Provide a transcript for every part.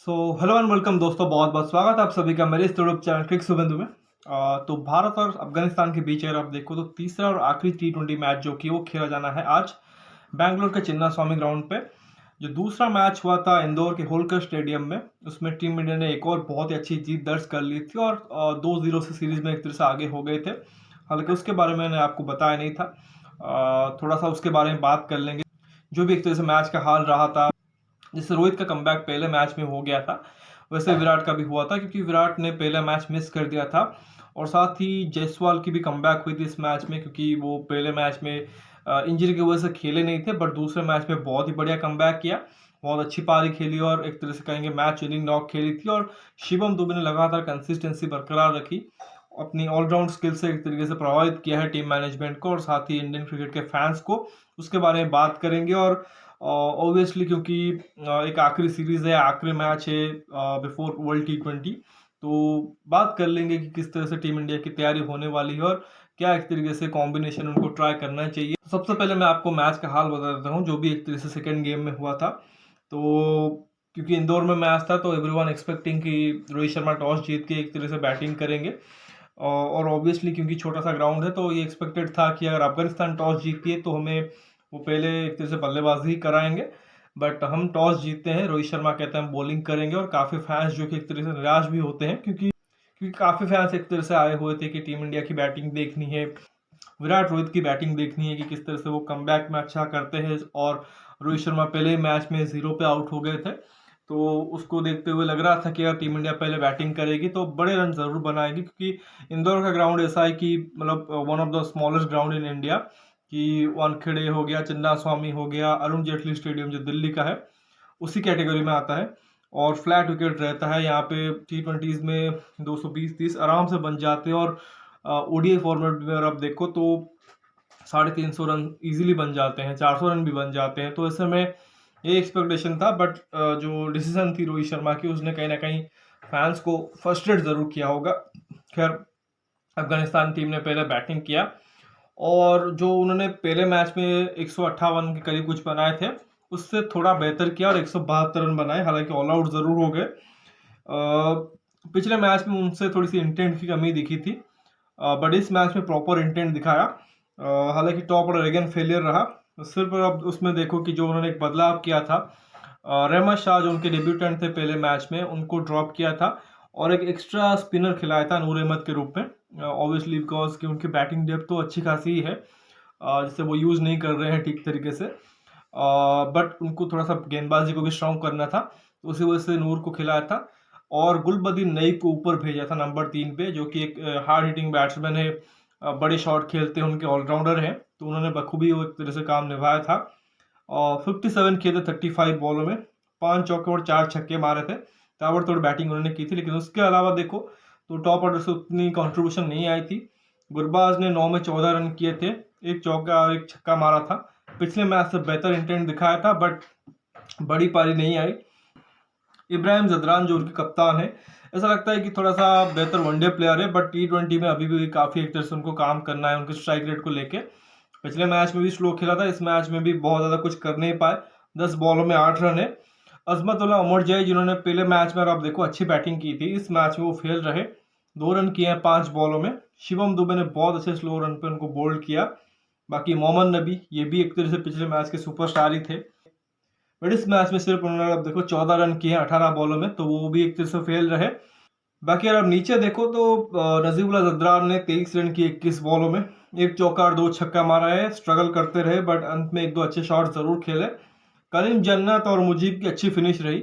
Hello and welcome दोस्तों, बहुत बहुत स्वागत है आप सभी का मेरे इस यूट्यूब चैनल क्रिक सुबंधु में। तो भारत और अफगानिस्तान के बीच अगर आप देखो तो तीसरा और आखिरी T20 मैच जो कि वो खेला जाना है आज बैंगलोर के चिन्ना स्वामी ग्राउंड पे। जो दूसरा मैच हुआ था इंदौर के होलकर स्टेडियम में, उसमें टीम इंडिया ने एक और बहुत ही अच्छी जीत दर्ज कर ली थी और 2-0 से सीरीज में एक तरह से आगे हो गए थे। हालांकि उसके बारे में मैंने आपको बताया नहीं था। थोड़ा सा उसके बारे में बात कर लेंगे। जो भी एक तरह से मैच का हाल रहा था, जैसे रोहित का कमबैक पहले मैच में हो गया था, वैसे विराट का भी हुआ था क्योंकि विराट ने पहला मैच मिस कर दिया था। और साथ ही जायसवाल की भी कमबैक हुई थी इस मैच में, क्योंकि वो पहले मैच में इंजरी की वजह से खेले नहीं थे, बट दूसरे मैच में बहुत ही बढ़िया कमबैक किया, बहुत अच्छी पारी खेली और एक तरह से कहेंगे मैच विनिंग नॉक खेली थी। और शिवम दुबे ने लगातार कंसिस्टेंसी बरकरार रखी, अपनी ऑलराउंड स्किल से एक तरीके से प्रभावित किया है टीम मैनेजमेंट को और साथ ही इंडियन क्रिकेट के फैंस को। उसके बारे में बात करेंगे। और ऑब्वियसली क्योंकि एक आखिरी सीरीज है, आखिरी मैच है बिफोर वर्ल्ड T20, तो बात कर लेंगे कि किस तरह से टीम इंडिया की तैयारी होने वाली है और क्या एक तरीके से कॉम्बिनेशन उनको ट्राई करना चाहिए। सबसे पहले मैं आपको मैच का हाल बता देता हूँ जो भी एक तरह से सेकेंड गेम में हुआ था। तो क्योंकि इंदौर में मैच था तो एवरीवन एक्सपेक्टिंग कि रोहित शर्मा टॉस जीत के एक तरह से बैटिंग करेंगे। और ऑब्वियसली क्योंकि छोटा सा ग्राउंड है तो ये एक्सपेक्टेड था कि अगर अफगानिस्तान टॉस जीतती है तो हमें वो पहले एक तरह से बल्लेबाजी ही कराएंगे। बट हम टॉस जीतते हैं, रोहित शर्मा कहते हैं हम बॉलिंग करेंगे। और काफ़ी फैंस जो कि एक तरह से निराश भी होते हैं, क्योंकि काफ़ी फैंस एक तरह से आए हुए थे कि टीम इंडिया की बैटिंग देखनी है, विराट रोहित की बैटिंग देखनी है कि किस तरह से वो कमबैक में अच्छा करते हैं। और रोहित शर्मा पहले ही मैच में 0 पे आउट हो गए थे, तो उसको देखते हुए लग रहा था कि अगर टीम इंडिया पहले बैटिंग करेगी तो बड़े रन जरूर बनाएगी, क्योंकि इंदौर का ग्राउंड ऐसा है कि मतलब one of the smallest ground in India, कि वानखेड़े हो गया, चिन्ना स्वामी हो गया, अरुण जेटली स्टेडियम जो दिल्ली का है उसी कैटेगरी में आता है। और फ्लैट विकेट रहता है यहाँ पे। T20s में 220-30 आराम से बन जाते हैं। और ओडीआई फॉर्मेट में अगर आप देखो तो 350 रन इजीली बन जाते हैं, 400 रन भी बन जाते हैं। तो ऐसे में ये एक्सपेक्टेशन था, बट जो डिसीजन थी रोहित शर्मा की उसने कहीं ना कहीं फैंस को फ्रस्ट्रेट जरूर किया होगा। खैर, अफगानिस्तान टीम ने पहले बैटिंग किया और जो उन्होंने पहले मैच में 158 के करीब कुछ बनाए थे उससे थोड़ा बेहतर किया और 172 रन बनाए, हालांकि ऑल आउट जरूर हो गए। पिछले मैच में उनसे थोड़ी सी इंटेंट की कमी दिखी थी, बट इस मैच में प्रॉपर इंटेंट दिखाया। हालांकि टॉप ऑर्डर अगेन फेलियर रहा। सिर्फ अब उसमें देखो कि जो उन्होंने एक बदलाव किया था, रहमत शाह जो उनके डेब्यूटेंट थे पहले मैच में उनको ड्रॉप किया था और एक एक्स्ट्रा स्पिनर खिलाया था नूर अहमद के रूप में। ऑब्वियसली बिकॉज कि उनकी बैटिंग डेप्थ तो अच्छी खासी ही है, जिसे वो यूज़ नहीं कर रहे हैं ठीक तरीके से, बट उनको थोड़ा सा गेंदबाजी को भी स्ट्रॉन्ग करना था, तो उसी वजह से नूर को खिलाया था। और गुलबदीन नई को ऊपर भेजा था नंबर 3 पे, जो कि एक हार्ड हिटिंग बैट्समैन है, बड़े शॉट खेलते हैं, उनके ऑलराउंडर हैं, तो उन्होंने बखूबी वो एक तरह से काम निभाया था। और 57 किए थे 35 बॉलों में, 5 चौके और 4 छक्के मारे थे। ताबड़तोड़ बैटिंग उन्होंने की थी, लेकिन उसके अलावा देखो तो टॉप ऑर्डर से उतनी कंट्रीब्यूशन नहीं आई थी। गुरबाज ने 9 में 14 रन किए थे, एक चौका और एक छक्का मारा था। पिछले मैच से बेहतर इंटेंट दिखाया था, बट बड़ी पारी नहीं आई। इब्राहिम जदरान जो उनके कप्तान है, ऐसा लगता है कि थोड़ा सा बेहतर वनडे प्लेयर है, बट T20 में अभी भी काफ़ी एक तरह से उनको काम करना है उनके स्ट्राइक रेट को लेके। पिछले मैच में भी स्लो खेला था, इस मैच में भी बहुत ज़्यादा कुछ कर नहीं पाए। 10 बॉलों में 8 रन है। अजमतुल्ला उमर जय जिन्होंने पहले मैच में अगर आप देखो अच्छी बैटिंग की थी, इस मैच में वो फेल रहे, 2 रन किए हैं 5 बॉलों में। शिवम दुबे ने बहुत अच्छे स्लो रन पे उनको बोल्ड किया। बाकी मोहम्मद नबी ये भी एक तरह से पिछले मैच के सुपरस्टार ही थे, बट इस मैच में सिर्फ उन्होंने आप देखो 14 रन किए हैं 18 बॉलों में, तो वो भी एक तरह से फेल रहे। बाकी अगर आप नीचे देखो तो नजीबुल्लाह जद्रान ने 23 रन किए 21 बॉलों में, एक चौका और 2 छक्का मारा है। स्ट्रगल करते रहे, बट अंत में 1-2 अच्छे शॉट जरूर खेले। करीम जन्नत और मुजीब की अच्छी फिनिश रही।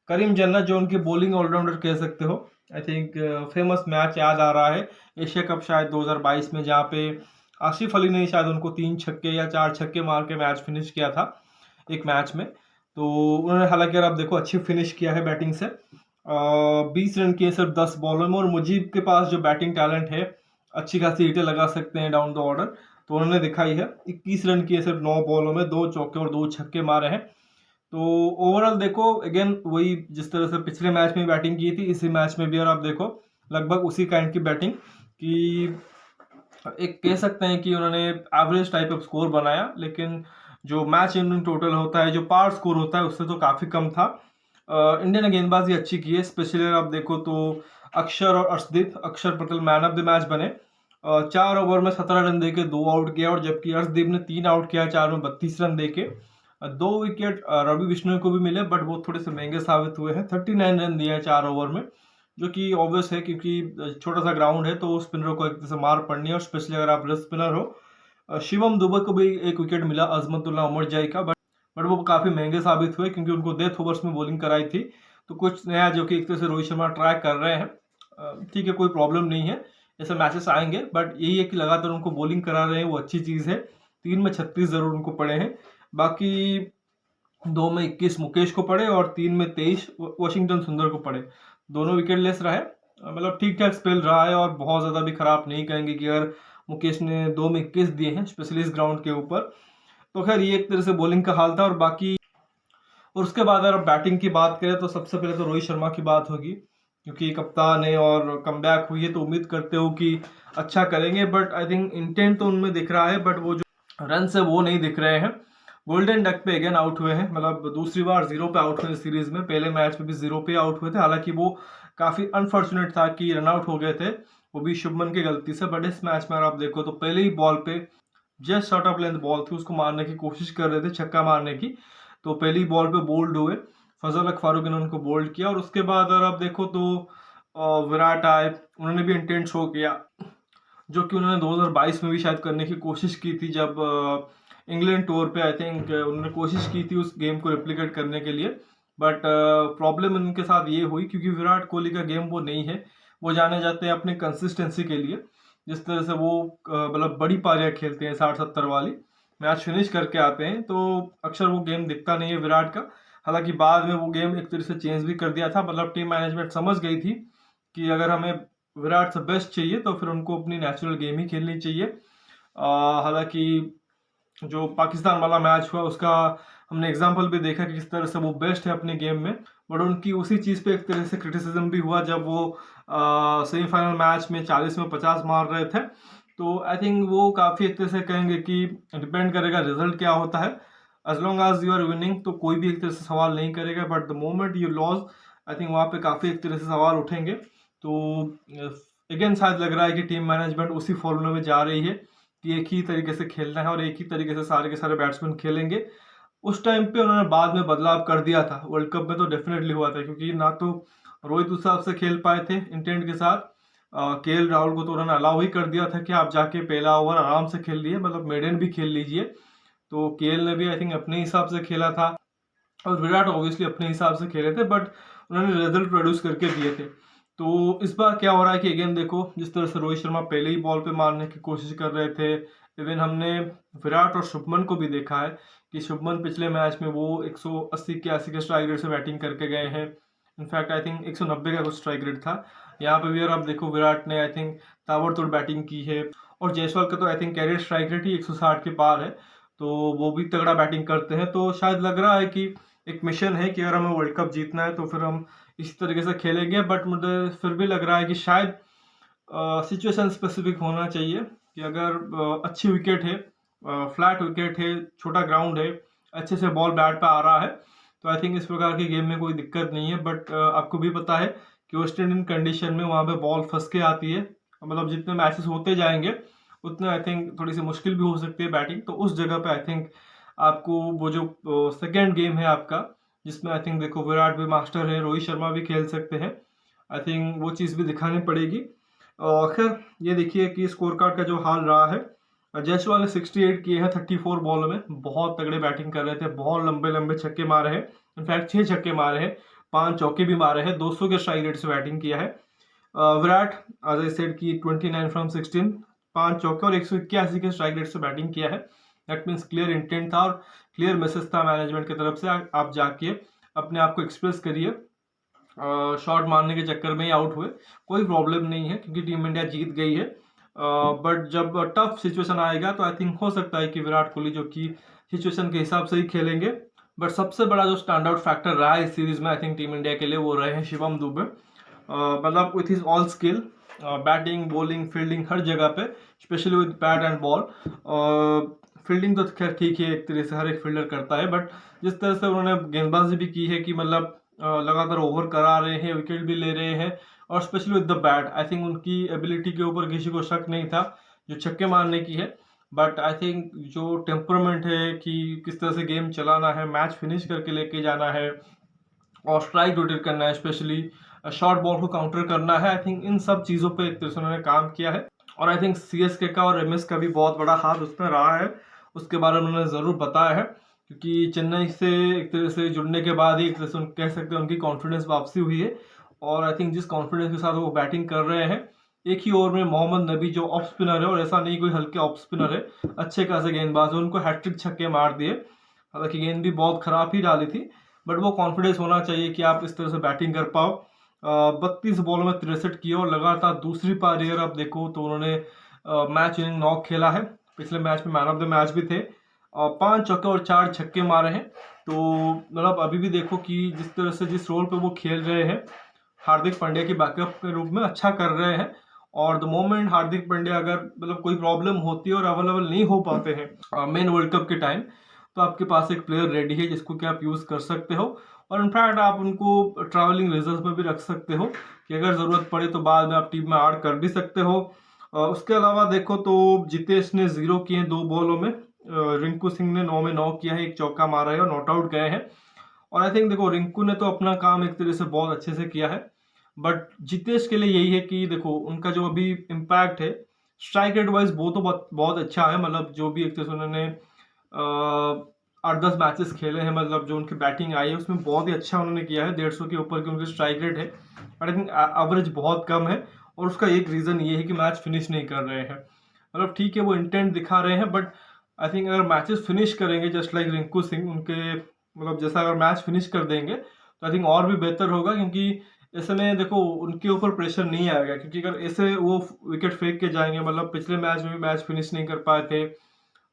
करीम जन्नत जो उनके बॉलिंग ऑलराउंडर कह सकते हो, आई थिंक फेमस मैच याद आ रहा है एशिया कप शायद 2022 में, जहाँ पे आसिफ अली ने शायद उनको 3 छक्के या 4 छक्के मार के मैच फिनिश किया था एक मैच में। तो उन्होंने हालांकि अगर आप देखो अच्छी फिनिश किया है बैटिंग से, 20 रन किए सिर्फ 10 बॉलों में। और मुजीब के पास जो बैटिंग टैलेंट है, अच्छी खासी हिटें लगा सकते हैं डाउन द ऑर्डर, तो उन्होंने दिखाई है। 21 रन किए सिर्फ 9 बॉलों में, 2 चौके और 2 छक्के मारे हैं। तो ओवरऑल देखो अगेन वही जिस तरह से पिछले मैच में बैटिंग की थी, इसी मैच में भी अगर आप देखो लगभग उसी काइंड की बैटिंग की, एक कह सकते हैं कि उन्होंने एवरेज टाइप ऑफ स्कोर बनाया, लेकिन जो मैच विनिंग टोटल होता है, जो पार स्कोर होता है, उससे तो काफ़ी कम था। इंडिया ने गेंदबाजी अच्छी की है, स्पेशली अगर आप देखो तो अक्षर और अर्शदीप, अक्षर Patel man of the match बने। 4 ओवर में 17 रन देके 2 आउट किया, और जबकि अर्शदीप ने 3 आउट किया 4 में 32 रन देके। 2 विकेट रवि बिश्नोई को भी मिले, बट वो थोड़े से महंगे साबित हुए हैं। 39 रन दिए हैं 4 ओवर में, जो कि ऑब्वियस है क्योंकि छोटा सा ग्राउंड है तो स्पिनरों को एक तरह से मार पड़नी है, और स्पेशली अगर आप लेग स्पिनर हो। शिवम दुबे को भी एक विकेट मिला अजमतुल्ला उमरजाई का, बट वो काफ़ी महंगे साबित हुए क्योंकि उनको डेथ ओवर्स में बॉलिंग कराई थी। तो कुछ नया जो कि एक तरह से रोहित शर्मा ट्राई कर रहे हैं। ठीक है, कोई प्रॉब्लम नहीं है, ऐसे मैचेस आएंगे, बट यही है कि लगातार उनको बॉलिंग करा रहे हैं, वो अच्छी चीज़ है। 3 में 36 जरूर उनको पड़े हैं, बाकी 2 में 21 मुकेश को पड़े और 3 में 23 वॉशिंगटन सुंदर को पड़े। दोनों विकेट लेस रहे, मतलब ठीक ठाक स्पेल रहा है, और बहुत ज़्यादा भी खराब नहीं कहेंगे कि अगर मुकेश ने 2 में 21 दिए हैं स्पेशली इस ग्राउंड के ऊपर। तो खैर ये एक तरह से बॉलिंग का हाल था। और उसके बाद अगर बैटिंग की बात करें तो सबसे पहले तो रोहित शर्मा की बात होगी, क्योंकि कप्तान है और कमबैक हुई है, तो उम्मीद करते हो कि अच्छा करेंगे। बट आई थिंक इंटेंट तो उनमें दिख रहा है, बट वो जो रन है वो नहीं दिख रहे हैं। गोल्डन डक पे अगेन आउट हुए हैं, मतलब दूसरी बार 0 पे आउट हुए सीरीज में। पहले मैच में भी 0 पे आउट हुए थे, हालांकि वो काफी अनफॉर्चुनेट था कि रन आउट हो गए थे, वो भी शुभमन की गलती से। बट इस मैच में अगर आप देखो तो पहले ही बॉल पे just short of length ball थी, उसको मारने की कोशिश कर रहे थे, छक्का मारने की, तो पहली बॉल पे बोल्ड हुए। फजल हक फारूकी ने उनको बोल्ड किया, और उसके बाद अगर आप देखो तो विराट आए, उन्होंने भी इंटेंट शो किया, जो कि उन्होंने 2022 में भी शायद करने की कोशिश की थी, जब इंग्लैंड टूर पे आई थिंक उन्होंने कोशिश की थी उस गेम को रिप्लिकेट करने के लिए। बट प्रॉब्लम उनके साथ ये हुई क्योंकि विराट कोहली का गेम वो नहीं है। वो जाने जाते हैं अपनी कंसिस्टेंसी के लिए, जिस तरह से वो मतलब बड़ी पारियां खेलते हैं 60-70 वाली, मैच फिनिश करके आते हैं, तो अक्सर वो गेम दिखता नहीं है विराट का। हालांकि बाद में वो गेम एक तरह से चेंज भी कर दिया था, मतलब टीम मैनेजमेंट समझ गई थी कि अगर हमें विराट से बेस्ट चाहिए तो फिर उनको अपनी नेचुरल गेम ही खेलनी चाहिए। हालांकि जो पाकिस्तान वाला मैच हुआ उसका हमने एग्जाम्पल भी देखा कि किस तरह से वो बेस्ट है अपने गेम में, बट उनकी उसी चीज़ पे एक तरह से क्रिटिसिज्म भी हुआ जब वो सेमीफाइनल मैच में 40 में 50 मार रहे थे। तो आई थिंक वो काफ़ी एक तरह से कहेंगे कि डिपेंड करेगा रिजल्ट क्या होता है। As long as you are winning तो कोई भी एक तरह से सवाल नहीं करेगा, but the moment you loss I think वहाँ पे काफ़ी एक तरह से सवाल उठेंगे। तो अगेन शायद लग रहा है कि टीम मैनेजमेंट उसी फॉर्मूले में जा रही है कि एक ही तरीके से खेलना है और एक ही तरीके से सारे के सारे बैट्समैन खेलेंगे। उस टाइम पे उन्होंने बाद में बदलाव कर दिया था, वर्ल्ड कप में तो डेफिनेटली हुआ था, क्योंकि ना तो रोहित उस हिसाब से खेल पाए थे इंटेंट के साथ। केएल राहुल को तो उन्होंने अलाउ ही कर दिया था कि आप जाके पहला ओवर आराम से खेल लिए, मतलब मेडन भी खेल लीजिए। तो केएल ने भी आई थिंक अपने हिसाब से खेला था, और विराट ऑब्वियसली अपने हिसाब से खेले थे, बट उन्होंने रिजल्ट प्रोड्यूस करके दिए थे। तो इस बार क्या हो रहा है कि अगेन देखो, जिस तरह से रोहित शर्मा पहले ही बॉल पे मारने की कोशिश कर रहे थे, इवन हमने विराट और शुभमन को भी देखा है कि शुभमन पिछले मैच में वो 180-81 के स्ट्राइक रेट से बैटिंग करके गए हैं। इनफैक्ट आई थिंक 190 का कुछ स्ट्राइक रेट था। यहाँ पे भी अगर आप देखो विराट ने आई थिंक ताबड़तोड़ बैटिंग की है, और जायसवाल का तो I think career strike rate ही 160 के पार है, तो वो भी तगड़ा बैटिंग करते हैं। तो शायद लग रहा है कि एक मिशन है कि अगर हमें वर्ल्ड कप जीतना है तो फिर हम इसी तरीके से खेलेंगे। बट मुझे फिर भी लग रहा है कि शायद सिचुएशन स्पेसिफिक होना चाहिए कि अगर अच्छी विकेट है, फ्लैट विकेट है, छोटा ग्राउंड है, अच्छे से बॉल बैट पे आ रहा है, तो आई थिंक इस प्रकार की गेम में कोई दिक्कत नहीं है। बट आपको भी पता है कि वेस्ट इंडीज कंडीशन में वहाँ पे बॉल फंस के आती है, मतलब जितने मैचेस होते जाएंगे उतने आई थिंक थोड़ी सी मुश्किल भी हो सकती है बैटिंग। तो उस जगह पे आई थिंक आपको वो जो सेकेंड गेम है आपका, जिसमें आई थिंक देखो विराट भी मास्टर है, रोहित शर्मा भी खेल सकते हैं, आई थिंक वो चीज़ भी दिखानी पड़ेगी। और खैर ये देखिए कि स्कोर कार्ड का जो हाल रहा है, जायसवाल ने 68 किए हैं 34 बॉल में, बहुत तगड़े बैटिंग कर रहे थे, बहुत लंबे लंबे छक्के मारे हैं, इनफैक्ट 6 छक्के मारे हैं, 5 चौके भी मारे हैं, 200 के स्ट्राइक रेट से बैटिंग किया है। विराट एज आई सेड की 29 फ्रॉम 16, 5 चौके और 181 के स्ट्राइक रेट से बैटिंग किया है। दैट मीन्स क्लियर इंटेंट था और क्लियर मैसेज था मैनेजमेंट की तरफ से, आप जाके अपने आप को एक्सप्रेस करिए। शॉट मारने के चक्कर में ही आउट हुए, कोई प्रॉब्लम नहीं है क्योंकि टीम इंडिया जीत गई है। बट जब टफ सिचुएशन आएगा तो आई थिंक हो सकता है कि विराट कोहली जो कि सिचुएशन के हिसाब से ही खेलेंगे। बट सबसे बड़ा जो स्टैंड आउट फैक्टर रहा है इस सीरीज में आई थिंक टीम इंडिया के लिए, वो रहे हैं शिवम दुबे। मतलब with his all skill, batting bowling fielding हर जगह पे, specially with bat and ball. Fielding तो खैर ठीक है, एक तरह से हर एक फील्डर करता है, बट जिस तरह से उन्होंने गेंदबाजी भी की है कि मतलब लगातार ओवर करा रहे हैं, विकेट भी ले रहे हैं, और specially with the bat I think उनकी एबिलिटी के ऊपर किसी को शक नहीं था जो छक्के मारने की है। बट आई थिंक जो टेम्परामेंट है कि किस तरह से गेम चलाना है, मैच फिनिश करके लेके जाना है और स्ट्राइक रोटेट करना है, स्पेशली शॉर्ट बॉल को काउंटर करना है, आई थिंक इन सब चीज़ों पे एक तरह से उन्होंने काम किया है। और आई थिंक सीएसके का और एमएस का भी बहुत बड़ा हाथ उसमें रहा है, उसके बारे में उन्होंने ज़रूर बताया है, क्योंकि चेन्नई से एक तरह से जुड़ने के बाद ही एक तरह से कह सकते हैं उनकी कॉन्फिडेंस वापसी हुई है। और आई थिंक जिस कॉन्फिडेंस के साथ वो बैटिंग कर रहे हैं, एक ही ओवर में मोहम्मद नबी जो ऑफ स्पिनर है, और ऐसा नहीं कोई हल्के ऑफ स्पिनर है, अच्छे खासे गेंदबाज है, उनको हैट्रिक छक्के मार दिए। हालांकि गेंद भी बहुत खराब ही डाली थी, बट वो कॉन्फिडेंस होना चाहिए कि आप इस तरह से बैटिंग कर पाओ। 32 बॉलों में 63 किए और लगातार दूसरी पारी अगर आप देखो तो उन्होंने मैच विनिंग नॉक खेला है। पिछले मैच में मैन ऑफ द मैच भी थे, 5 चौके और 4 छक्के मारे हैं। तो मतलब अभी भी देखो कि जिस तरह से जिस रोल पे वो खेल रहे हैं, हार्दिक पांड्या की बैकअप के रूप में अच्छा कर रहे हैं। और द मोमेंट हार्दिक पांड्या अगर मतलब कोई प्रॉब्लम होती है और अवेलेबल नहीं हो पाते हैं मेन वर्ल्ड कप के टाइम, तो आपके पास एक प्लेयर रेडी है जिसको कि आप यूज़ कर सकते हो। और इनफैक्ट आप उनको ट्रैवलिंग रिजर्व में भी रख सकते हो कि अगर ज़रूरत पड़े तो बाद में आप टीम में ऐड कर भी सकते हो। उसके अलावा देखो तो जितेश ने 0 किए 2 बॉलों में, रिंकू सिंह ने 9 में 9 किया है, 1 चौका मारा है और नॉट आउट गए हैं। और आई थिंक देखो रिंकू ने तो अपना काम एक तरह से बहुत अच्छे से किया है, बट जितेश के लिए यही है कि देखो उनका जो अभी इम्पैक्ट है स्ट्राइक रेट वाइज वो तो बहुत बहुत अच्छा है। मतलब जो भी एक तरह से उन्होंने 8-10 मैचेस खेले हैं, मतलब जो उनकी बैटिंग आई है उसमें बहुत ही अच्छा उन्होंने किया है। 150 के ऊपर की उनकी स्ट्राइक रेट है, बट आई थिंक एवरेज बहुत कम है। और उसका एक रीज़न ये है कि मैच फिनिश नहीं कर रहे हैं। मतलब ठीक है वो इंटेंट दिखा रहे हैं, बट आई थिंक अगर मैचेस फिनिश करेंगे जस्ट लाइक रिंकू सिंह, उनके मतलब जैसा अगर मैच फिनिश कर देंगे तो आई थिंक और भी बेहतर होगा, क्योंकि ऐसे में देखो उनके ऊपर प्रेशर नहीं आएगा। क्योंकि अगर ऐसे वो विकेट फेंक के जाएंगे, मतलब पिछले मैच में भी मैच फिनिश नहीं कर पाए थे,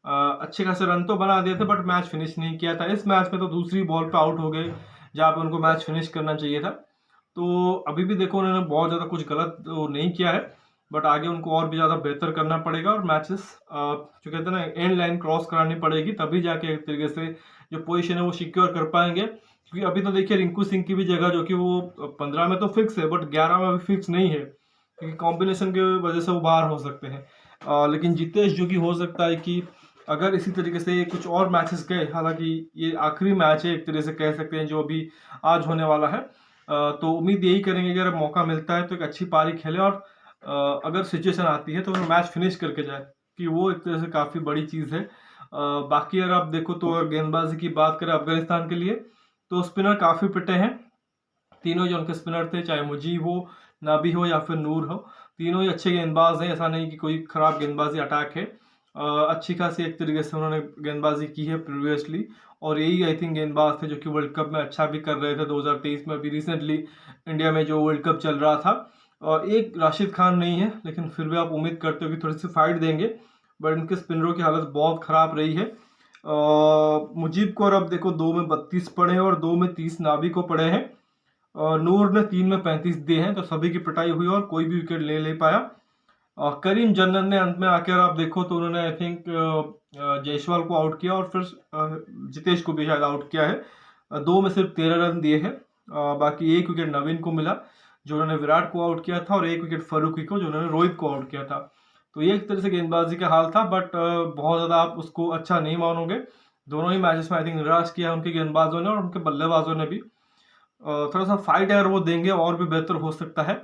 अच्छे खासे रन तो बना दिए थे बट मैच फिनिश नहीं किया था। इस मैच में तो दूसरी बॉल पे आउट हो गए जहाँ पे उनको मैच फिनिश करना चाहिए था। तो अभी भी देखो उन्होंने बहुत ज़्यादा कुछ गलत तो नहीं किया है, बट आगे उनको और भी ज़्यादा बेहतर करना पड़ेगा और मैचेस जो कहते हैं ना एंड लाइन क्रॉस करानी पड़ेगी, तभी जाके एक तरीके से जो पोजीशन है वो सिक्योर कर पाएंगे। क्योंकि अभी तो देखिए रिंकू सिंह की भी जगह जो कि वो 15 में तो फिक्स है, बट 11 में अभी फिक्स नहीं है, क्योंकि कॉम्बिनेशन की वजह से वो बाहर हो सकते हैं। लेकिन जितेश जो कि हो सकता है कि अगर इसी तरीके से कुछ और मैचेस गए, हालांकि ये आखिरी मैच है एक तरह से कह सकते हैं जो अभी आज होने वाला है, तो उम्मीद यही करेंगे कि अगर मौका मिलता है तो एक अच्छी पारी खेले और अगर सिचुएशन आती है तो वो मैच फिनिश करके जाए, कि वो एक तरह से काफ़ी बड़ी चीज़ है। बाकी अगर आप देखो तो अगर गेंदबाजी की बात करें अफगानिस्तान के लिए, तो स्पिनर काफ़ी पिटे हैं। तीनों जो उनके स्पिनर थे, चाहे मुजीब हो, नाबी हो या फिर नूर हो, तीनों ही अच्छे गेंदबाज हैं। ऐसा नहीं कि कोई ख़राब गेंदबाजी अटैक है। अच्छी खासी एक तरीके से उन्होंने गेंदबाजी की है प्रीवियसली, और यही आई थिंक गेंदबाज थे जो कि वर्ल्ड कप में अच्छा भी कर रहे थे 2023 में। अभी रिसेंटली इंडिया में जो वर्ल्ड कप चल रहा था, और एक राशिद खान नहीं है, लेकिन फिर भी आप उम्मीद करते हो कि थोड़ी सी फाइट देंगे, बट इनके स्पिनरों की हालत बहुत ख़राब रही है। मुजीब को और अब देखो 2 में 32 पड़े हैं और 2 में 30 नाबी को पड़े हैं, और नूर ने 3 में 35 दिए हैं, तो सभी की पिटाई हुई और कोई भी विकेट ले पाया। करीम जन्नत ने अंत में आकर आप देखो तो उन्होंने आई थिंक जायसवाल को आउट किया और फिर जितेश को भी शायद आउट किया है। 2 में सिर्फ 13 रन दिए हैं। बाकी 1 विकेट नवीन को मिला जो उन्होंने विराट को आउट किया था, और 1 विकेट फरूकी को जो उन्होंने रोहित को आउट किया था। तो ये एक तरह से गेंदबाजी का हाल था, बट बहुत ज़्यादा आप उसको अच्छा नहीं मानोगे। दोनों ही मैचेस में आई थिंक निराश किया उनके गेंदबाजों ने और उनके बल्लेबाजों ने भी। थोड़ा सा फाइट अगर वो देंगे और भी बेहतर हो सकता है।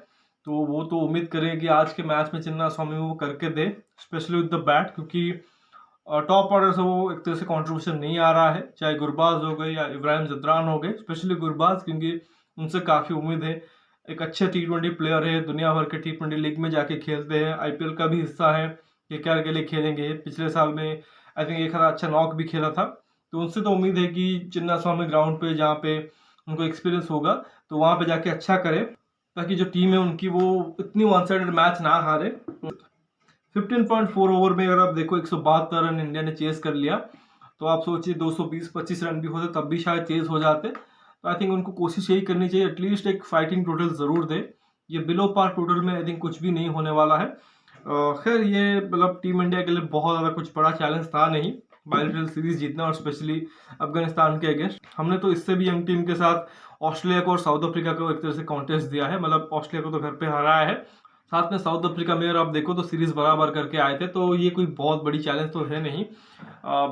तो वो तो उम्मीद करें कि आज के मैच में चिन्नास्वामी वो करके दे, स्पेशली विद द बैट, क्योंकि टॉप ऑर्डर से वो एक तरह से कंट्रीब्यूशन नहीं आ रहा है, चाहे गुरबाज हो गए या इब्राहिम जदरान हो गए, स्पेशली गुरबाज, क्योंकि उनसे काफ़ी उम्मीद है। एक अच्छे T20 प्लेयर है, दुनिया भर के T20 लीग में जाके खेलते हैं, IPL का भी हिस्सा है, KKR के लिए खेलेंगे। पिछले साल में आई थिंक एक अच्छा नॉक भी खेला था। तो उनसे तो उम्मीद है कि चिन्नास्वामी ग्राउंड पे जहाँ पे उनको एक्सपीरियंस होगा तो वहाँ पे जाके अच्छा करे, ताकि जो टीम है उनकी वो इतनी वन साइडेड मैच ना हारे। 15.4 ओवर में अगर आप देखो 172 रन इंडिया ने चेस कर लिया, तो आप सोचिए 220-25 रन भी होते तब भी शायद चेस हो जाते। तो आई थिंक उनको कोशिश यही करनी चाहिए, एटलीस्ट एक फाइटिंग टोटल ज़रूर दे। ये बिलो पार टोटल में आई थिंक कुछ भी नहीं होने वाला है। खैर ये मतलब टीम इंडिया के लिए बहुत ज़्यादा कुछ बड़ा चैलेंज था नहीं, बायलैटरल सीरीज जीतना, और स्पेशली अफगानिस्तान के अगेंस्ट। हमने तो इससे भी यंग टीम के साथ ऑस्ट्रेलिया को और साउथ अफ्रीका को एक तरह से कॉन्टेस्ट दिया है, मतलब ऑस्ट्रेलिया को तो घर पे हराया है, साथ में साउथ अफ्रीका में अगर आप देखो तो सीरीज बराबर करके आए थे, तो ये कोई बहुत बड़ी चैलेंज तो है नहीं।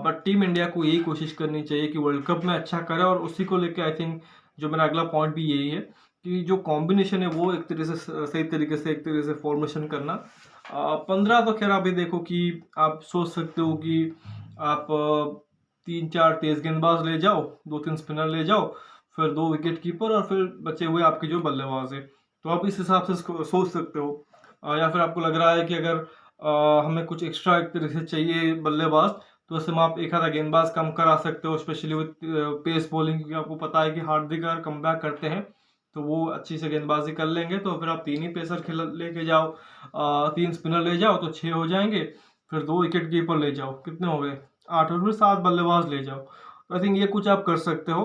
बट टीम इंडिया को यही कोशिश करनी चाहिए कि वर्ल्ड कप में अच्छा करे, और उसी को लेकर आई थिंक जो मेरा अगला पॉइंट भी यही है कि जो कॉम्बिनेशन है वो एक तरह से सही तरीके से एक तरह से फॉर्मेशन करना। 15 तो खैर अभी देखो कि आप सोच सकते हो कि आप 3-4 तेज गेंदबाज ले जाओ, 2-3 स्पिनर ले जाओ, फिर 2 विकेट कीपर और फिर बचे हुए आपके जो बल्लेबाज है, तो आप इस हिसाब से सोच सकते हो। या फिर आपको लग रहा है कि अगर हमें कुछ एक्स्ट्रा एक तरह से चाहिए बल्लेबाज, तो ऐसे में आप एक आधा गेंदबाज कम करा सकते हो, स्पेशली विद पेस बॉलिंग, क्योंकि आपको पता है कि हार्दिक अगर कम बैक करते हैं तो वो अच्छी से गेंदबाजी कर लेंगे। तो फिर आप 3 ही पेसर खेल लेके जाओ, 3 स्पिनर ले जाओ तो 6 हो जाएंगे, फिर 2 विकेट कीपर ले जाओ, कितने हो गए 8, और फिर 7 बल्लेबाज ले जाओ। तो आई थिंक ये कुछ आप कर सकते हो।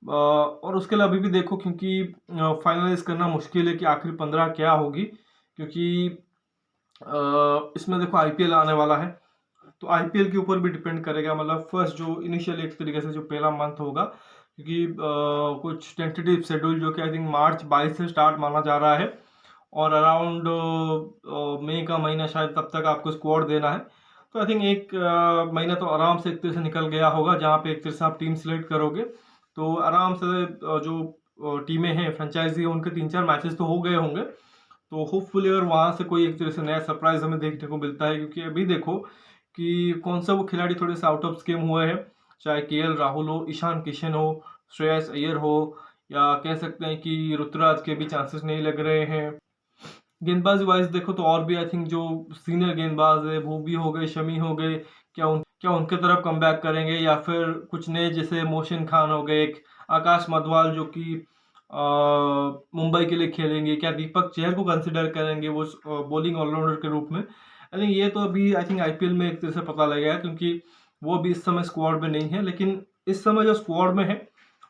और उसके लिए अभी भी देखो, क्योंकि फाइनलाइज करना मुश्किल है कि आखिर 15 क्या होगी, क्योंकि इसमें देखो आईपीएल आने वाला है, तो आईपीएल के ऊपर भी डिपेंड करेगा, मतलब फर्स्ट जो इनिशियल एक तरीके से जो पहला मंथ होगा, क्योंकि कुछ टेंटेटिव शेड्यूल जो कि आई थिंक मार्च 22 से स्टार्ट माना जा रहा है, और अराउंड मई का महीना शायद तब तक आपको स्क्वाड देना है। तो आई थिंक एक महीना तो आराम से एक तरह से निकल गया होगा, जहाँ पे एक तरह से आप टीम सिलेक्ट करोगे, तो आराम से जो टीमें हैं फ्रेंचाइजी उनके 3-4 मैचेस तो हो गए होंगे। तो होपफुली अगर वहाँ से कोई एक तरह से नया सरप्राइज हमें देखने को मिलता है, क्योंकि अभी देखो कि कौन सा वो खिलाड़ी थोड़े से आउट ऑफ स्कीम हुए हैं, चाहे केएल राहुल हो, ईशान किशन हो, श्रेयस अय्यर हो, या कह सकते हैं कि ऋतुराज के भी चांसेस नहीं लग रहे हैं। गेंदबाजी वाइज देखो तो और भी आई थिंक जो सीनियर गेंदबाज है वो भी हो गए, शमी हो गए, क्या उनके तरफ कम बैक करेंगे, या फिर कुछ नए जैसे मोहसिन खान हो गए, एक आकाश मधवाल जो कि मुंबई के लिए खेलेंगे, क्या दीपक चहर को कंसिडर करेंगे वो बॉलिंग ऑलराउंडर के रूप में। आई थिंक ये तो अभी आई थिंक आईपीएल में एक तरह से पता लगेगा, क्योंकि वो भी इस समय स्क्वाड में नहीं है, लेकिन इस समय जो स्क्वाड में है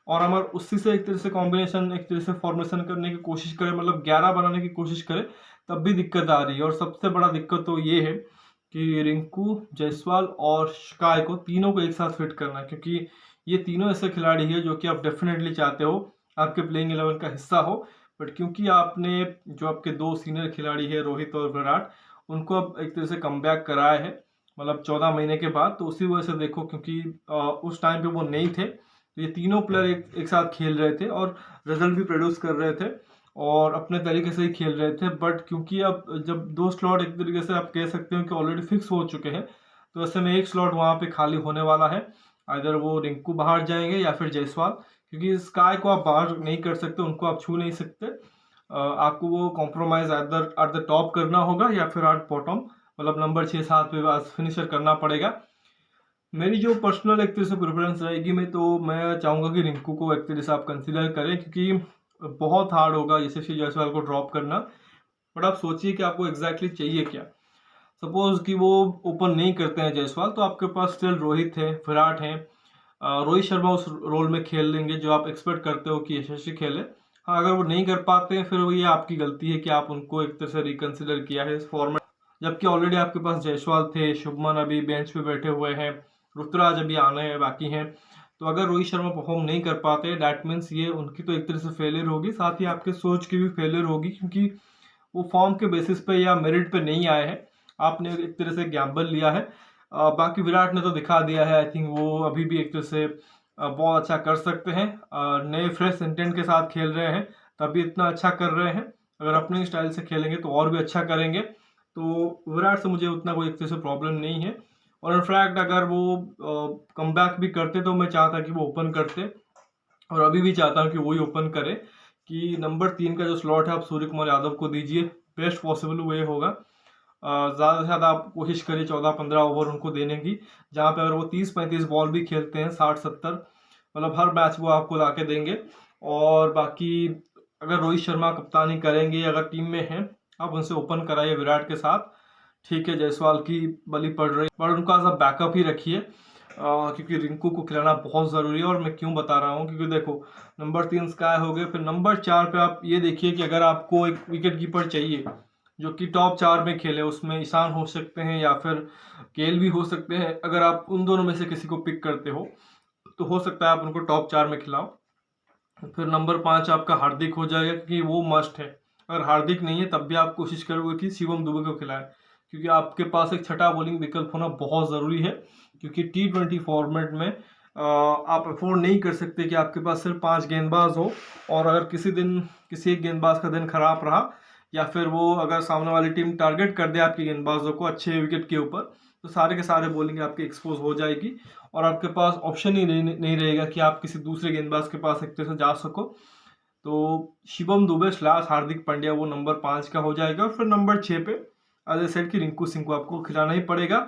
और हमारे उसी से एक तरह से कॉम्बिनेशन एक तरह से फॉर्मेशन करने की कोशिश करें, मतलब 11 बनाने की कोशिश करें, तब भी दिक्कत आ रही है। और सबसे बड़ा दिक्कत तो ये है कि रिंकू, जायसवाल और स्काई को तीनों को एक साथ फिट करना है, क्योंकि ये तीनों ऐसे खिलाड़ी हैं जो कि आप डेफिनेटली चाहते हो आपके प्लेइंग 11 का हिस्सा हो, बट क्योंकि आपने जो आपके 2 सीनियर खिलाड़ी है रोहित और विराट, उनको अब एक तरह से कम बैक कराया है, मतलब 14 महीने के बाद, तो उसी वजह से देखो, क्योंकि उस टाइम पे वो नहीं थे, तो ये तीनों प्लेयर एक साथ खेल रहे थे और रिजल्ट भी प्रोड्यूस कर रहे थे और अपने तरीके से ही खेल रहे थे। बट क्योंकि अब जब 2 स्लॉट एक तरीके से आप कह सकते हो कि ऑलरेडी फिक्स हो चुके हैं, तो ऐसे में एक स्लॉट वहाँ पे खाली होने वाला है, इधर वो रिंकू बाहर जाएंगे या फिर जायसवाल, क्योंकि स्काई को आप बाहर नहीं कर सकते, उनको आप छू नहीं सकते। आपको वो कॉम्प्रोमाइज इधर एट द टॉप करना होगा या फिर एट बॉटम, मतलब नंबर 6-7 पे फिनिशर करना पड़ेगा। मेरी जो पर्सनल एक तरह से प्रेफरेंस रहेगी, मैं चाहूँगा कि रिंकू को एक तरह से आप कंसिडर करें, क्योंकि बहुत हार्ड होगा यशस्वी जायसवाल को ड्रॉप करना। बट आप सोचिए कि आपको एग्जैक्टली चाहिए क्या। सपोज कि वो ओपन नहीं करते हैं जायसवाल, तो आपके पास स्टिल रोहित है, विराट है, रोहित शर्मा उस रोल में खेल लेंगे जो आप एक्सपेक्ट करते हो कि यशस्वी खेले। हाँ, अगर वो नहीं कर पाते हैं फिर वो ये आपकी गलती है कि आप उनको एक तरह से रिकन्सिडर किया है इस फॉर्मेट, जबकि ऑलरेडी आपके पास जायसवाल थे, शुभमन अभी बेंच पे बैठे हुए हैं, ऋतुराज अभी आने बाकी हैं। तो अगर रोहित शर्मा परफॉर्म नहीं कर पाते, डैट मीन्स ये उनकी तो एक तरह से फेलियर होगी, साथ ही आपके सोच की भी फेलियर होगी, क्योंकि वो फॉर्म के बेसिस पे या मेरिट पे नहीं आए हैं, आपने एक तरह से गैम्बल लिया है। बाकी विराट ने तो दिखा दिया है, आई थिंक वो अभी भी एक तरह से बहुत अच्छा कर सकते हैं, नए फ्रेश इंटेंट के साथ खेल रहे हैं तभी इतना अच्छा कर रहे हैं, अगर अपने स्टाइल से खेलेंगे तो और भी अच्छा करेंगे। तो विराट से मुझे उतना कोई एक तरह से प्रॉब्लम नहीं है, और इनफैक्ट अगर वो कम बैक भी करते तो मैं चाहता कि वो ओपन करते, और अभी भी चाहता हूँ कि वही ओपन करे, कि नंबर 3 का जो स्लॉट है आप सूर्य कुमार यादव को दीजिए, बेस्ट पॉसिबल वे होगा। ज़्यादा से ज़्यादा आप कोशिश करिए 14-15 ओवर उनको देने की, जहाँ पे अगर वो 30-35 बॉल भी खेलते हैं, 60-70, मतलब हर मैच वो आपको ला के देंगे। और बाकी अगर रोहित शर्मा कप्तानी करेंगे, अगर टीम में हैं, आप उनसे ओपन कराइए विराट के साथ, ठीक है, जायसवाल की बलि पड़ रही है, पर उनको एज अ बैकअप ही रखिए, क्योंकि रिंकू को खिलाना बहुत ज़रूरी है। और मैं क्यों बता रहा हूँ, क्योंकि देखो नंबर 3 स्काई हो गए, फिर नंबर 4 पे आप ये देखिए कि अगर आपको एक विकेट कीपर चाहिए, जो कि टॉप 4 में खेले, उसमें ईशान हो सकते हैं या फिर केएल भी हो सकते हैं। अगर आप उन दोनों में से किसी को पिक करते हो तो हो सकता है आप उनको टॉप 4 में खिलाओ। फिर नंबर 5 आपका हार्दिक हो जाएगा, क्योंकि वो मस्ट है। अगर हार्दिक नहीं है तब भी आप कोशिश करोगे कि शिवम दुबे को खिलाएं, क्योंकि आपके पास एक छठा बॉलिंग विकल्प होना बहुत ज़रूरी है। क्योंकि T20 फॉर्मेट में आप अफोर्ड नहीं कर सकते कि आपके पास सिर्फ 5 गेंदबाज हो, और अगर किसी दिन किसी एक गेंदबाज का दिन खराब रहा या फिर वो अगर सामने वाली टीम टारगेट कर दे आपके गेंदबाजों को अच्छे विकेट के ऊपर, तो सारे के सारे बॉलिंग आपकी एक्सपोज हो जाएगी और आपके पास ऑप्शन ही नहीं रहेगा कि आप किसी दूसरे गेंदबाज के पास एक तरह से जा सको। तो शिवम दुबे / हार्दिक पांड्या वो नंबर 5 का हो जाएगा। और फिर नंबर 6 पे एज ए सेड कि रिंकू सिंह को आपको खिलाना ही पड़ेगा।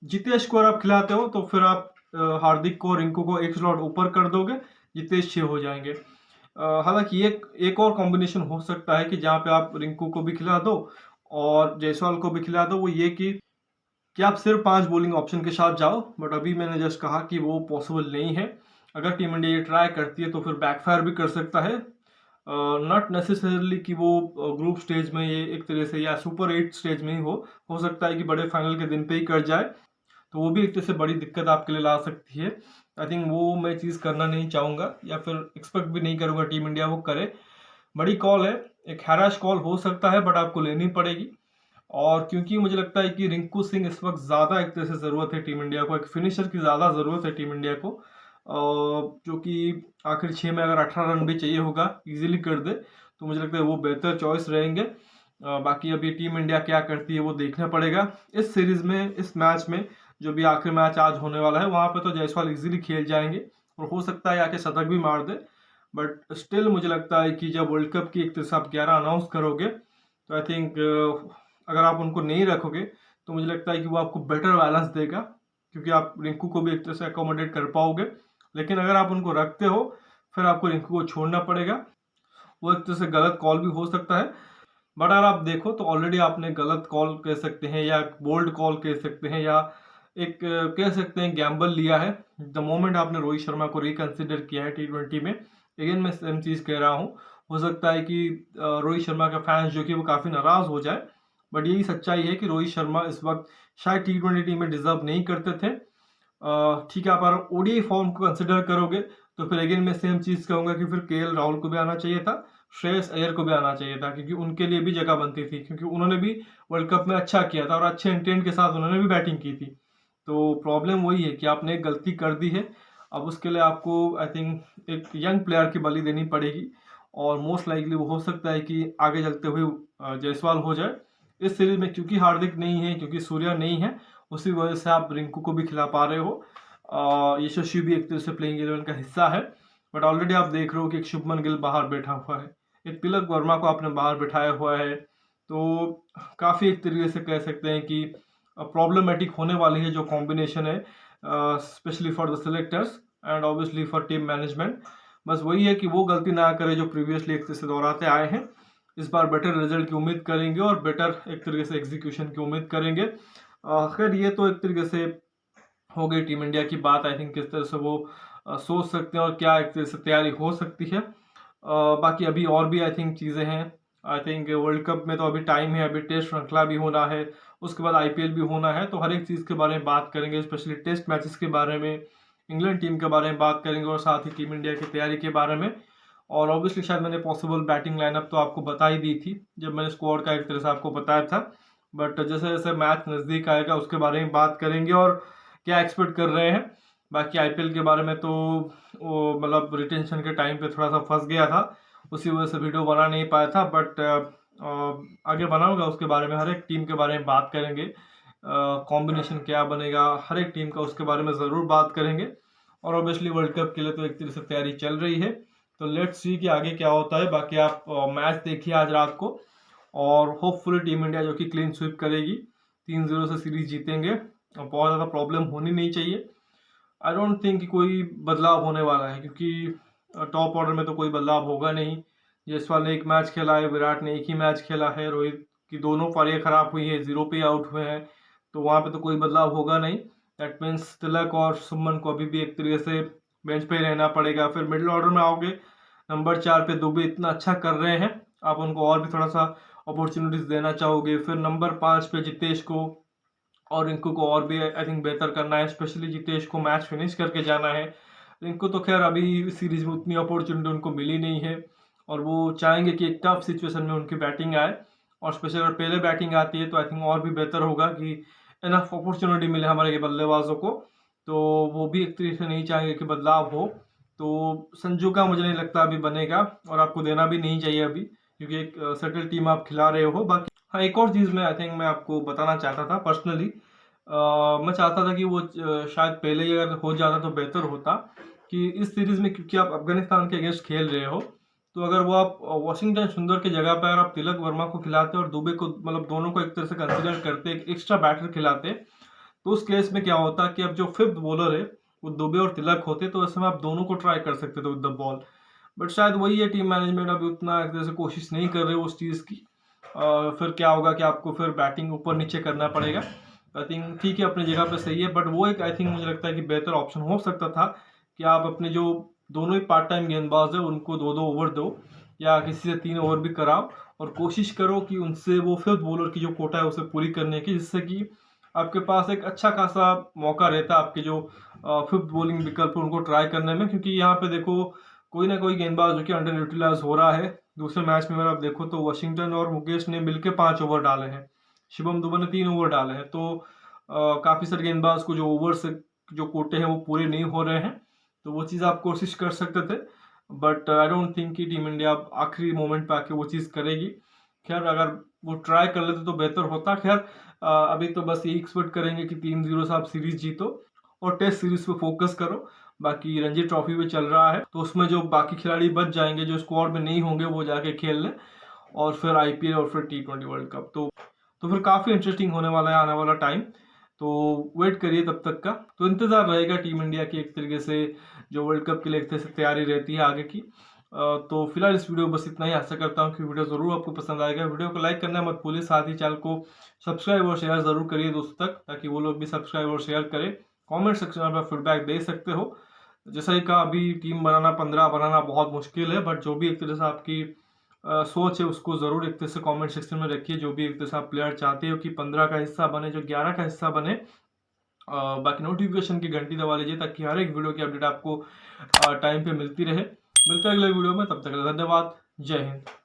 जितेश को अगर आप खिलाते हो तो फिर आप हार्दिक को रिंकू को एक स्लॉट ऊपर कर दोगे, जितेश 6 हो जाएंगे। हालांकि एक और कॉम्बिनेशन हो सकता है कि जहाँ पे आप रिंकू को भी खिला दो और जायसवाल को भी खिला दो, वो ये कि आप सिर्फ 5 बॉलिंग ऑप्शन के साथ जाओ। बट अभी मैंने जस्ट कहा कि वो पॉसिबल नहीं है। अगर टीम इंडिया ये ट्राई करती है तो फिर बैकफायर भी कर सकता है। नॉट नेसेसरली कि वो ग्रुप स्टेज में ये एक तरह से या सुपर 8 स्टेज में ही हो सकता है कि बड़े फाइनल के दिन पे ही कर जाए, तो वो भी एक तरह से बड़ी दिक्कत आपके लिए ला सकती है। आई थिंक वो मैं चीज़ करना नहीं चाहूँगा या फिर एक्सपेक्ट भी नहीं करूँगा टीम इंडिया वो करे। बड़ी कॉल है, एक हैराश कॉल हो सकता है, बट आपको लेनी पड़ेगी। और क्योंकि मुझे लगता है कि रिंकू सिंह इस वक्त ज़्यादा एक तरह से ज़रूरत है टीम इंडिया को, एक फिनिशर की ज़्यादा ज़रूरत है टीम इंडिया को, जो कि आखिर 6 में अगर 18 रन भी चाहिए होगा इजीली कर दे, तो मुझे लगता है वो बेहतर चॉइस रहेंगे। बाकी अभी टीम इंडिया क्या करती है वो देखना पड़ेगा। इस सीरीज़ में, इस मैच में, जो भी आखिरी मैच आज होने वाला है, वहाँ पे तो जायसवाल इजीली खेल जाएंगे और हो सकता है आके शतक भी मार दे। बट स्टिल मुझे लगता है कि जब वर्ल्ड कप की एक तरह से आप 11 अनाउंस करोगे तो आई थिंक अगर आप उनको नहीं रखोगे तो मुझे लगता है कि वो आपको बेटर बैलेंस देगा, क्योंकि आप रिंकू को भी एक तरह से अकोमोडेट कर पाओगे। लेकिन अगर आप उनको रखते हो फिर आपको रिंकू को छोड़ना पड़ेगा, वो एक तरह से गलत कॉल भी हो सकता है। बट अगर आप देखो तो ऑलरेडी आपने गलत कॉल कह सकते हैं या बोल्ड कॉल कह सकते हैं या एक कह सकते हैं गैम्बल लिया है द मोमेंट आपने रोहित शर्मा को रिकंसिडर किया है T20 में। अगेन मैं सेम चीज़ कह रहा हूँ, हो सकता है कि रोहित शर्मा का फैंस जो कि वो काफ़ी नाराज़ हो जाए, बट यही सच्चाई है कि रोहित शर्मा इस वक्त शायद T20 टीम में डिजर्व नहीं करते थे। ठीक है, आप अगर ओडीआई फॉर्म को कंसिडर करोगे तो फिर अगेन मैं सेम चीज़ कहूँगा कि फिर केएल राहुल को भी आना चाहिए था, श्रेयस अय्यर को भी आना चाहिए था, क्योंकि उनके लिए भी जगह बनती थी, क्योंकि उन्होंने भी वर्ल्ड कप में अच्छा किया था और अच्छे इंटेंट के साथ उन्होंने भी बैटिंग की थी। तो प्रॉब्लम वही है कि आपने एक गलती कर दी है, अब उसके लिए आपको आई थिंक एक यंग प्लेयर की बलि देनी पड़ेगी और मोस्ट लाइकली वो हो सकता है कि आगे चलते हुए जायसवाल हो जाए। इस सीरीज में क्योंकि हार्दिक नहीं है, क्योंकि सूर्या नहीं है, उसी वजह से आप रिंकू को भी खिला पा रहे हो। यशस्वी भी एक तरह से प्लेइंग 11 का हिस्सा है, बट ऑलरेडी आप देख रहे हो कि एक शुभमन गिल बाहर बैठा हुआ है, एक तिलक वर्मा को आपने बाहर बैठाया हुआ है। तो काफ़ी एक तरीके से कह सकते हैं कि प्रॉब्लमेटिक होने वाली है जो कॉम्बिनेशन है, specially for the selectors and obviously for team management. बस वही है कि वो गलती ना करे जो प्रीवियसली एक तरह से दोहराते आए हैं। इस बार बेटर रिजल्ट की उम्मीद करेंगे और बेटर एक तरीके से एग्जीक्यूशन की उम्मीद करेंगे। खैर ये तो एक तरीके से हो गई टीम इंडिया की बात। आई थिंक किस तरह से वो सोच सकते हैं और क्या एक तरह से तैयारी हो सकती है। बाकी अभी और भी आई थिंक चीज़ें हैं। आई थिंक वर्ल्ड कप में तो अभी टाइम है, अभी टेस्ट श्रृंखला भी होना है, उसके बाद आईपीएल भी होना है, तो हर एक चीज़ के बारे में बात करेंगे, स्पेशली टेस्ट मैचेस के बारे में, इंग्लैंड टीम के बारे में बात करेंगे और साथ ही टीम इंडिया की तैयारी के बारे में। और ऑब्वियसली शायद मैंने पॉसिबल बैटिंग लाइनअप तो आपको बता ही दी थी जब मैंने स्क्वाड का एक तरह से आपको बताया था, बट जैसे जैसे मैच नज़दीक आएगा उसके बारे में बात करेंगे और क्या एक्सपेक्ट कर रहे हैं। बाकी आईपीएल के बारे में तो वो मतलब रिटेंशन के टाइम पे थोड़ा सा फंस गया था, उसी वजह से वीडियो बना नहीं पाया था, बट आगे बनाऊंगा उसके बारे में, हर एक टीम के बारे में बात करेंगे, कॉम्बिनेशन क्या बनेगा हर एक टीम का उसके बारे में ज़रूर बात करेंगे। और ऑब्वियसली वर्ल्ड कप के लिए तो एक तरह से तैयारी चल रही है, तो लेट्स सी कि आगे क्या होता है। बाकी आप मैच देखिए आज रात को और होपफुली टीम इंडिया जो कि क्लीन स्वीप करेगी, 3-0 से सीरीज जीतेंगे और बहुत ज़्यादा प्रॉब्लम होनी नहीं चाहिए। आई डोंट थिंक कि कोई बदलाव होने वाला है, क्योंकि टॉप ऑर्डर में तो कोई बदलाव होगा नहीं। जायसवाल ने एक मैच खेला है, विराट ने एक ही मैच खेला है, रोहित की दोनों पारियां खराब हुई है, 0 पे आउट हुए हैं, तो वहाँ पे तो कोई बदलाव होगा नहीं। दैट मीन्स तिलक और सुमन को अभी भी एक तरीके से बेंच पे ही रहना पड़ेगा। फिर मिडिल ऑर्डर में आओगे, नंबर 4 पे दुबे इतना अच्छा कर रहे हैं, आप उनको और भी थोड़ा सा अपॉर्चुनिटीज देना चाहोगे। फिर नंबर 5 पे जितेश को और रिंकू को और भी आई थिंक बेहतर करना है, स्पेशली जितेश को मैच फिनिश करके जाना है। रिंकू तो खैर अभी सीरीज में उतनी अपॉर्चुनिटी उनको मिली नहीं है और वो चाहेंगे कि एक टफ सिचुएशन में उनकी बैटिंग आए, और स्पेशली अगर पहले बैटिंग आती है तो आई थिंक और भी बेहतर होगा कि इनफ अपॉर्चुनिटी मिले हमारे ये बल्लेबाजों को। तो वो भी एक तरीके से नहीं चाहेंगे कि बदलाव हो। तो संजू का मुझे नहीं लगता अभी बनेगा, और आपको देना भी नहीं चाहिए अभी, क्योंकि एक सेटल टीम आप खिला रहे हो। बाकी हाँ, एक और चीज़ मैं आई थिंक मैं आपको बताना चाहता था पर्सनली, मैं चाहता था कि वो शायद पहले ही अगर हो जाता तो बेहतर होता कि इस सीरीज में, क्योंकि आप अफगानिस्तान के अगेंस्ट खेल रहे हो, तो अगर वो आप वॉशिंगटन सुंदर की जगह पर आप तिलक वर्मा को खिलाते और दुबे को, मतलब दोनों को एक तरह से कंसिडर करते, एक एक्स्ट्रा बैटर खिलाते, तो उस केस में क्या होता कि अब जो फिफ्थ बॉलर है वो दुबे और तिलक होते, तो ऐसे में आप दोनों को ट्राई कर सकते थे विद द बॉल। बट शायद वही है, टीम मैनेजमेंट अभी उतना एक तरह से कोशिश नहीं कर रहे उस चीज़ की। फिर क्या होगा कि आपको फिर बैटिंग ऊपर नीचे करना पड़ेगा। आई थिंक ठीक है, अपनी जगह पे सही है, बट वो एक आई थिंक मुझे लगता है कि बेहतर ऑप्शन हो सकता था कि आप अपने जो दोनों ही पार्ट टाइम गेंदबाज है उनको 2-2 ओवर दो, या किसी से 3 ओवर भी कराओ, और कोशिश करो कि उनसे वो फिफ्थ बॉलर की जो कोटा है उसे पूरी करने की, जिससे कि आपके पास एक अच्छा खासा मौका रहता है आपके जो फिफ्थ बॉलिंग विकल्प उनको ट्राई करने में। क्योंकि यहाँ पे देखो कोई ना कोई गेंदबाज जो कि अंडर यूटिलाइज हो रहा है। दूसरे मैच में अगर आप देखो तो वाशिंगटन और मुकेश ने मिलकर 5 ओवर डाले हैं, शिवम दुबे ने 3 ओवर डाले हैं। तो काफ़ी सारे गेंदबाज को जो ओवर से जो कोटे हैं वो पूरे नहीं हो रहे हैं, तो वो चीज़ आप कोशिश कर सकते थे। बट आई डोंट थिंक कि टीम इंडिया आखिरी मोमेंट पे आके वो चीज़ करेगी। खैर अगर वो ट्राई कर लेते तो बेहतर होता। खैर अभी तो बस यही एक्सपेक्ट करेंगे कि 3-0 से आप सीरीज जीतो और टेस्ट सीरीज पे फोकस करो। बाकी रणजी ट्रॉफी भी चल रहा है, तो उसमें जो बाकी खिलाड़ी बच जाएंगे जो स्क्वाड में नहीं होंगे वो जाके खेल लें, और फिर आईपीएल और फिर T20 वर्ल्ड कप। तो फिर काफ़ी इंटरेस्टिंग होने वाला है आने वाला टाइम। तो वेट करिए तब तक का, तो इंतज़ार रहेगा टीम इंडिया की एक तरीके से जो वर्ल्ड कप के लिए एक तरह से तैयारी रहती है आगे की। तो फिलहाल इस वीडियो बस इतना ही। आशा करता हूँ कि वीडियो ज़रूर आपको पसंद आएगा। वीडियो को लाइक करना मत भूलिए, साथ ही चैनल को सब्सक्राइब और शेयर ज़रूर करिए दोस्तों तक, ताकि वो लोग भी सब्सक्राइब और शेयर करें। कमेंट सेक्शन में आप फीडबैक दे सकते हो। जैसा ही कहा, अभी टीम बनाना 15 बनाना बहुत मुश्किल है, बट जो भी एक तरह से आपकी सोच है उसको ज़रूर एक तरह से कमेंट सेक्शन में रखिए। जो भी एक तरह से आप प्लेयर चाहते हो कि 15 का हिस्सा बने, जो 11 का हिस्सा बने। बाकी नोटिफिकेशन की घंटी दबा लीजिए ताकि हर एक वीडियो की अपडेट आपको टाइम पे मिलती रहे। मिलते हैं अगले वीडियो में, तब तक धन्यवाद। जय हिंद।